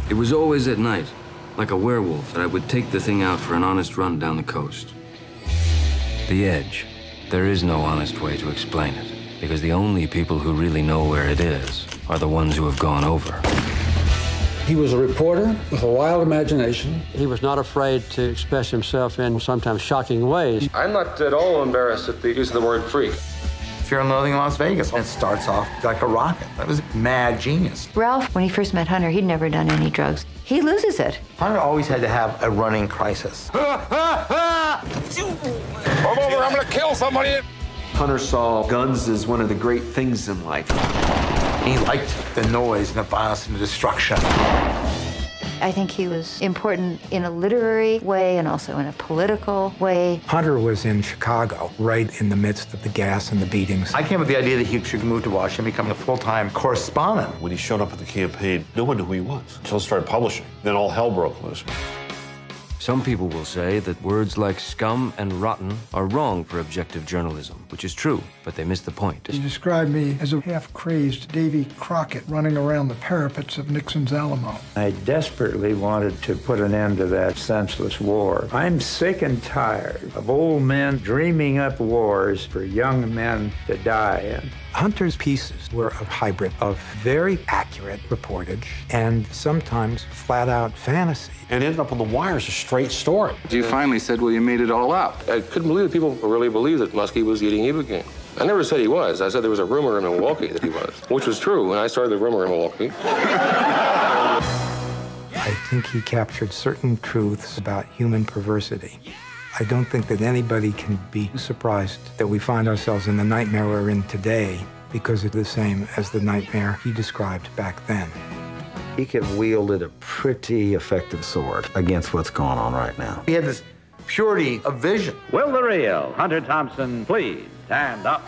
It was always at night, like a werewolf, that I would take the thing out for an honest run down the coast. The edge. There is no honest way to explain it, because the only people who really know where it is are the ones who have gone over. He was a reporter with a wild imagination. He was not afraid to express himself in sometimes shocking ways. I'm not at all embarrassed at the use of the word freak. Fear and Loathing in Las Vegas. It starts off like a rocket. That was mad genius. Ralph, when he first met Hunter, he'd never done any drugs. He loses it. Hunter always had to have a running crisis. Move over, I'm gonna kill somebody! Hunter saw guns as one of the great things in life. He liked the noise and the violence and the destruction. I think he was important in a literary way and also in a political way. Hunter was in Chicago, right in the midst of the gas and the beatings. I came with the idea that he should move to Washington, become a full-time correspondent. When he showed up at the campaign, no one knew who he was until he started publishing. Then all hell broke loose. Some people will say that words like scum and rotten are wrong for objective journalism, which is true, but they miss the point. He described me as a half-crazy Davy Crockett running around the parapets of Nixon's Alamo. I desperately wanted to put an end to that senseless war. I'm sick and tired of old men dreaming up wars for young men to die in. Hunter's pieces were a hybrid of very accurate reportage and sometimes flat-out fantasy. And it ended up on the wire as a straight story. You finally said, well, you made it all up. I couldn't believe that people really believed that Muskie was eating Ibogaine. I never said he was. I said there was a rumor in Milwaukee that he was, which was true, and I started the rumor in Milwaukee. I think he captured certain truths about human perversity. I don't think that anybody can be surprised that we find ourselves in the nightmare we're in today because it's the same as the nightmare he described back then. He could have wielded a pretty effective sword against what's going on right now. He had this purity of vision. Will the real Hunter Thompson please stand up?